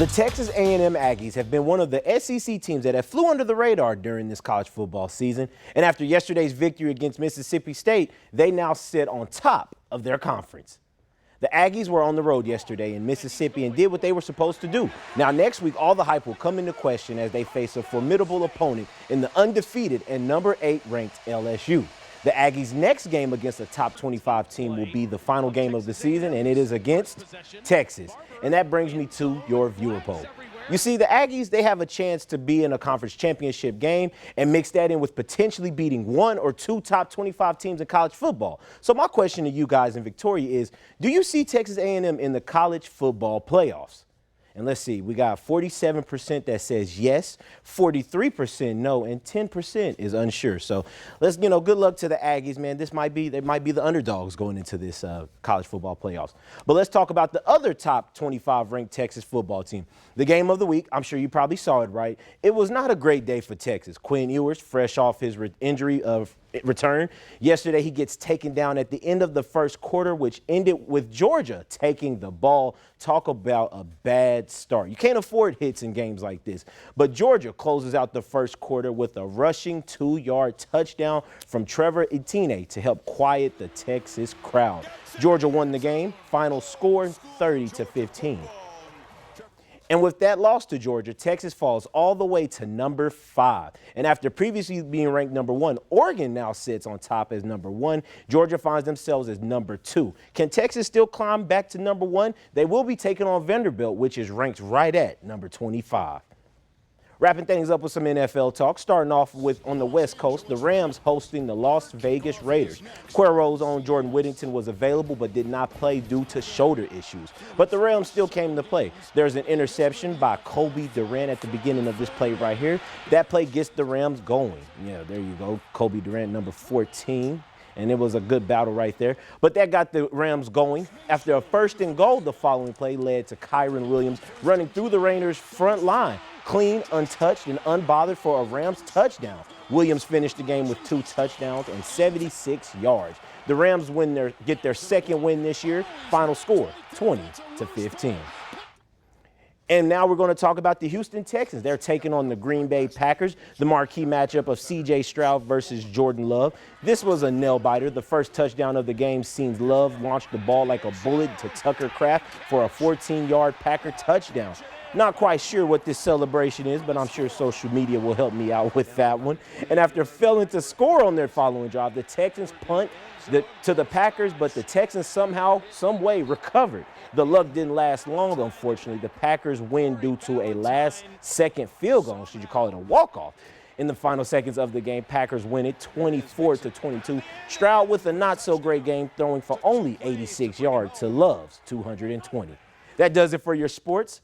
The Texas A&M Aggies have been one of the SEC teams that have flew under the radar during this college football season. And after yesterday's victory against Mississippi State, they now sit on top of their conference. The Aggies were on the road yesterday in Mississippi and did what they were supposed to do. Now, next week, all the hype will come into question as they face a formidable opponent in the undefeated and number 8 ranked LSU. The Aggies' next game against a top 25 team will be the final game of the season, and it is against Texas. And that brings me to your viewer poll. You see, the Aggies, they have a chance to be in a conference championship game and mix that in with potentially beating 1 or 2 top 25 teams in college football. So my question to you guys in Victoria is, do you see Texas A&M in the college football playoffs? And let's see, we got 47% that says yes, 43% no, and 10% is unsure. So let's, good luck to the Aggies, man. They might be the underdogs going into this college football playoffs. But let's talk about the other top 25 ranked Texas football team. The game of the week, I'm sure you probably saw it, right? It was not a great day for Texas. Quinn Ewers, fresh off his injury of return. Yesterday, he gets taken down at the end of the first quarter, which ended with Georgia taking the ball. Talk about a bad start. You can't afford hits in games like this. But Georgia closes out the first quarter with a rushing 2-yard touchdown from Trevor Etienne to help quiet the Texas crowd. Georgia won the game. Final score 30-15. And with that loss to Georgia, Texas falls all the way to number 5. And after previously being ranked number 1, Oregon now sits on top as number 1. Georgia finds themselves as number 2. Can Texas still climb back to number 1? They will be taking on Vanderbilt, which is ranked right at number 25. Wrapping things up with some NFL talk, starting off with on the West Coast, the Rams hosting the Las Vegas Raiders. Cuervo's own Jordan Whittington was available but did not play due to shoulder issues. But the Rams still came to play. There's an interception by Kobe Durant at the beginning of this play right here. That play gets the Rams going. Yeah, there you go. Kobe Durant, number 14. And it was a good battle right there. But that got the Rams going. After a first and goal, the following play led to Kyron Williams running through the Raiders' front line. Clean, untouched, and unbothered for a Rams touchdown. Williams finished the game with 2 touchdowns and 76 yards. The Rams get their second win this year. Final score, 20-15. And now we're going to talk about the Houston Texans. They're taking on the Green Bay Packers, the marquee matchup of C.J. Stroud versus Jordan Love. This was a nail-biter. The first touchdown of the game seems Love launched the ball like a bullet to Tucker Kraft for a 14-yard Packer touchdown. Not quite sure what this celebration is, but I'm sure social media will help me out with that one. And after failing to score on their following drive, the Texans punt to the Packers, but the Texans somehow, some way recovered. The luck didn't last long, unfortunately. The Packers win due to a last-second field goal, should you call it a walk-off. In the final seconds of the game, Packers win it 24-22. Stroud with a not-so-great game, throwing for only 86 yards to Love's 220. That does it for your sports.